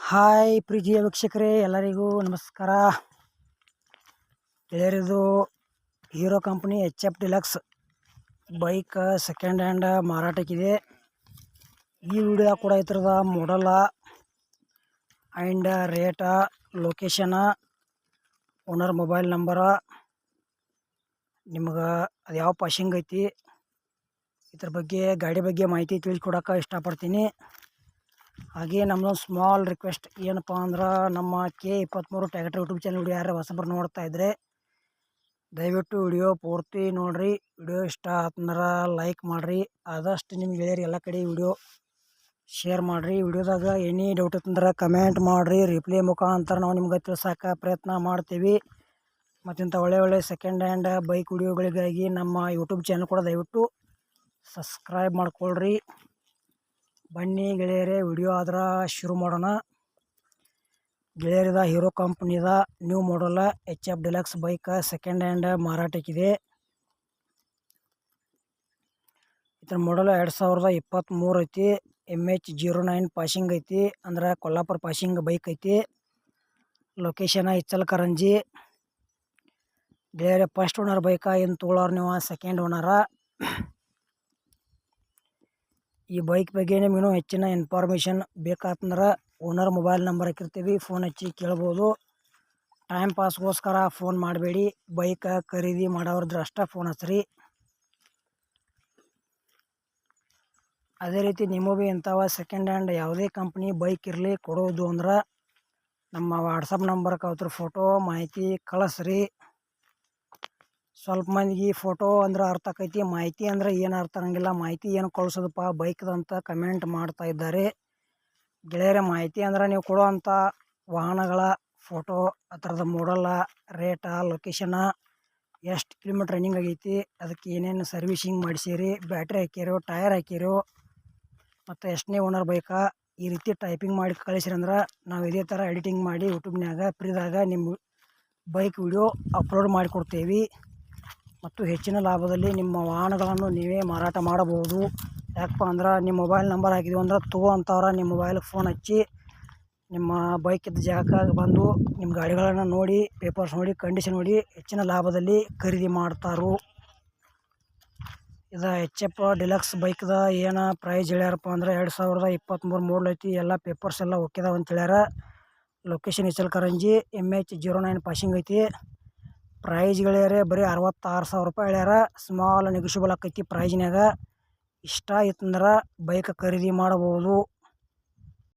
Hi ಪ್ರೀತಿಯ ವೀಕ್ಷಕರೇ, ಎಲ್ಲರಿಗೂ ನಮಸ್ಕಾರ. ಗೆಳೆಯರಿದು hero company HF deluxe bike second hand ಮಾರಾಟಕ್ಕಿದೆ. ಈ ವಿಡಿಯೋ ಕೂಡ ಇದರದ model and rate, location, owner mobile number, ನಿಮ್ಗೆ ಅದು ಯಾವ ಪಾಸಿಂಗ್ ಐತಿ ಇದ್ರ ಬಗ್ಗೆ ಗಾಡಿ ಬಗ್ಗೆ ಮಾಹಿತಿ ತಿಳಿಸ್ಕೊಡೋಕೆ ಇಷ್ಟಪಡ್ತೀನಿ. ಹಾಗೆ ನಮ್ಮದೊಂದು ಸ್ಮಾಲ್ ರಿಕ್ವೆಸ್ಟ್ ಏನಪ್ಪ ಅಂದ್ರೆ, ನಮ್ಮ K23 tractor YouTube channel video ಯಾರು ಹೊಸಬರು ನೋಡ್ತಾ ಇದ್ದರೆ ದಯವಿಟ್ಟು ವಿಡಿಯೋ ಪೂರ್ತಿ ನೋಡಿರಿ. ವಿಡಿಯೋ ಇಷ್ಟ ಆತಂದ್ರೆ ಲೈಕ್ ಮಾಡಿರಿ. ಆದಷ್ಟು ನಿಮ್ಮ ಗೆಳೆಯರು ಎಲ್ಲ ಕಡೆ ವಿಡಿಯೋ ಶೇರ್ ಮಾಡಿರಿ. ವಿಡಿಯೋದಾಗ ಎನಿ ಡೌಟ್ ಇತ್ತಂದ್ರೆ ಕಮೆಂಟ್ ಮಾಡಿರಿ. ರಿಪ್ಲೈ ಮುಖಾಂತರ ನಾವು ನಿಮ್ಗೆ ತಿಳಿಸೋಕೆ ಪ್ರಯತ್ನ ಮಾಡ್ತೀವಿ. ಮತ್ತು ಇಂಥ ಒಳ್ಳೆ ಸೆಕೆಂಡ್ ಹ್ಯಾಂಡ್ ಬೈಕ್ ವಿಡಿಯೋಗಳಿಗಾಗಿ ನಮ್ಮ ಯೂಟ್ಯೂಬ್ ಚಾನಲ್ ಕೂಡ ದಯವಿಟ್ಟು ಸಬ್ಸ್ಕ್ರೈಬ್ ಮಾಡ್ಕೊಳ್ರಿ. ಬನ್ನಿ ಗೆಳೆಯರೇ, ವಿಡಿಯೋ ಆದ್ರೆ ಶುರು ಮಾಡೋಣ. ಗೆಳೆಯರಿದ ಹೀರೋ ಕಂಪ್ನಿದ new model HF deluxe bike second hand ಮಾರಾಟಕ್ಕಿದೆ. ಇದರ ಮಾಡಲ್ 2023 ಐತಿ. MH09 ಪಾಸಿಂಗ್ ಐತಿ, ಅಂದ್ರೆ ಕೊಲ್ಲಾಪುರ ಪಾಸಿಂಗ್ ಬೈಕ್ ಐತಿ. ಲೊಕೇಶನ್ ಇಚ್ಚಲಕರಂಜಿ. ಗೆಳೆಯರೇ, ಫಸ್ಟ್ ಓನರ್ ಬೈಕ ಏನು ತೊಗೊಳೋರು ನೀವು ಸೆಕೆಂಡ್ ಓನರ. ಈ ಬೈಕ್ ಬಗ್ಗೆ ನಿಮಗೂ ಹೆಚ್ಚಿನ ಇನ್ಫಾರ್ಮೇಷನ್ ಬೇಕಾತಂದ್ರೆ ಓನರ್ ಮೊಬೈಲ್ ನಂಬರ್ ಹಾಕಿರ್ತೀವಿ, ಫೋನ್ ಹಚ್ಚಿ ಕೇಳ್ಬೋದು. ಟೈಮ್ ಪಾಸ್ಗೋಸ್ಕರ ಫೋನ್ ಮಾಡಬೇಡಿ. ಬೈಕ್ ಖರೀದಿ ಮಾಡೋರ್ದ್ರೆ ಅಷ್ಟೇ ಫೋನ್ ಹಚ್ಚಿರಿ. ಅದೇ ರೀತಿ ನಿಮಗೂ ಇಂಥವ ಸೆಕೆಂಡ್ ಹ್ಯಾಂಡ್ ಯಾವುದೇ ಕಂಪ್ನಿ ಬೈಕ್ ಇರಲಿ ಕೊಡೋದು ಅಂದ್ರೆ ನಮ್ಮ ವಾಟ್ಸಪ್ ನಂಬರ್ಗೆ ಅವ್ರ ಫೋಟೋ ಮಾಹಿತಿ ಕಳಿಸ್ರಿ. ಸ್ವಲ್ಪ ಮಂದಿಗೆ ಫೋಟೋ ಅಂದ್ರೆ ಅರ್ಥ ಆಕೈತಿ, ಮಾಹಿತಿ ಅಂದ್ರೆ ಏನು ಅರ್ಥ ಆಗಂಗಿಲ್ಲ. ಮಾಹಿತಿ ಏನು ಕಳಿಸೋದಪ್ಪ ಬೈಕ್ದಂತ ಕಮೆಂಟ್ ಮಾಡ್ತಾ ಇದ್ದಾರೆ. ಗೆಳೆಯರ, ಮಾಹಿತಿ ಅಂದ್ರೆ ನೀವು ಕೊಡುವಂಥ ವಾಹನಗಳ ಫೋಟೋ, ಆ ಥರದ ಮಾಡಲ್ಲ, ರೇಟ, ಲೊಕೇಶನ, ಎಷ್ಟು ಕಿಲೋಮೀಟ್ರ್ ರನ್ನಿಂಗ್ ಆಗೈತಿ, ಅದಕ್ಕೆ ಏನೇನು ಸರ್ವಿಸಿಂಗ್ ಮಾಡಿಸಿರಿ, ಬ್ಯಾಟ್ರಿ ಹಾಕಿರೋ, ಟಯರ್ ಹಾಕಿರೋ, ಮತ್ತು ಎಷ್ಟನೇ ಓನರ್ ಬೈಕಾ, ಈ ರೀತಿ ಟೈಪಿಂಗ್ ಮಾಡಿ ಕಳಿಸಿರಿ ಅಂದ್ರೆ ನಾವು ಇದೇ ಥರ ಎಡಿಟಿಂಗ್ ಮಾಡಿ ಯೂಟ್ಯೂಬ್ನಾಗ ಫ್ರೀದಾಗ ನಿಮ್ಮ ಬೈಕ್ ವಿಡಿಯೋ ಅಪ್ಲೋಡ್ ಮಾಡಿಕೊಡ್ತೇವೆ. ಮತ್ತು ಹೆಚ್ಚಿನ ಲಾಭದಲ್ಲಿ ನಿಮ್ಮ ವಾಹನಗಳನ್ನು ನೀವೇ ಮಾರಾಟ ಮಾಡಬಹುದು. ಯಾಕಪ್ಪ ಅಂದ್ರೆ ನಿಮ್ಮ ಮೊಬೈಲ್ ನಂಬರ್ ಹಾಕಿದ್ವಿ ಅಂದ್ರೆ ತೊಗೋವಂಥವ್ರ ನಿಮ್ಮ ಮೊಬೈಲಿಗೆ ಫೋನ್ ಹಚ್ಚಿ ನಿಮ್ಮ ಬೈಕಿದ್ದ ಜಾಗಕ್ಕೆ ಬಂದು ನಿಮ್ಮ ಗಾಡಿಗಳನ್ನು ನೋಡಿ, ಪೇಪರ್ಸ್ ನೋಡಿ, ಕಂಡೀಷನ್ ನೋಡಿ ಹೆಚ್ಚಿನ ಲಾಭದಲ್ಲಿ ಖರೀದಿ ಮಾಡ್ತಾರೋ. ಇದು HF ಡಿಲಕ್ಸ್ ಬೈಕ್ದ ಏನು ಪ್ರೈಸ್ ಹೇಳ್ಯಾರಪ್ಪ ಅಂದ್ರೆ 2023 ಮಾಡಲ್ ಐತಿ. ಎಲ್ಲ ಪೇಪರ್ಸ್ ಎಲ್ಲ ಓಕೆದಾವ ಅಂತ ಹೇಳ್ಯಾರ. ಲೊಕೇಶನ್ ಇಚಲಕರಂಜಿ. MH09 ಪಾಸಿಂಗ್ ಐತಿ. ಪ್ರೈಸ್ ಗೆಳೆಯರೇ ಬರೀ 66,000 ರೂಪಾಯಿ ಹೇಳ್ಯಾರ. ಸ್ಮಾಲ್ ನೆಗೋಷಿಯಬಲ್ ಆಕೈತಿ ಪ್ರೈಜ್ನಾಗ. ಇಷ್ಟ ಆಯ್ತಂದ್ರೆ ಬೈಕ್ ಖರೀದಿ ಮಾಡಬಹುದು.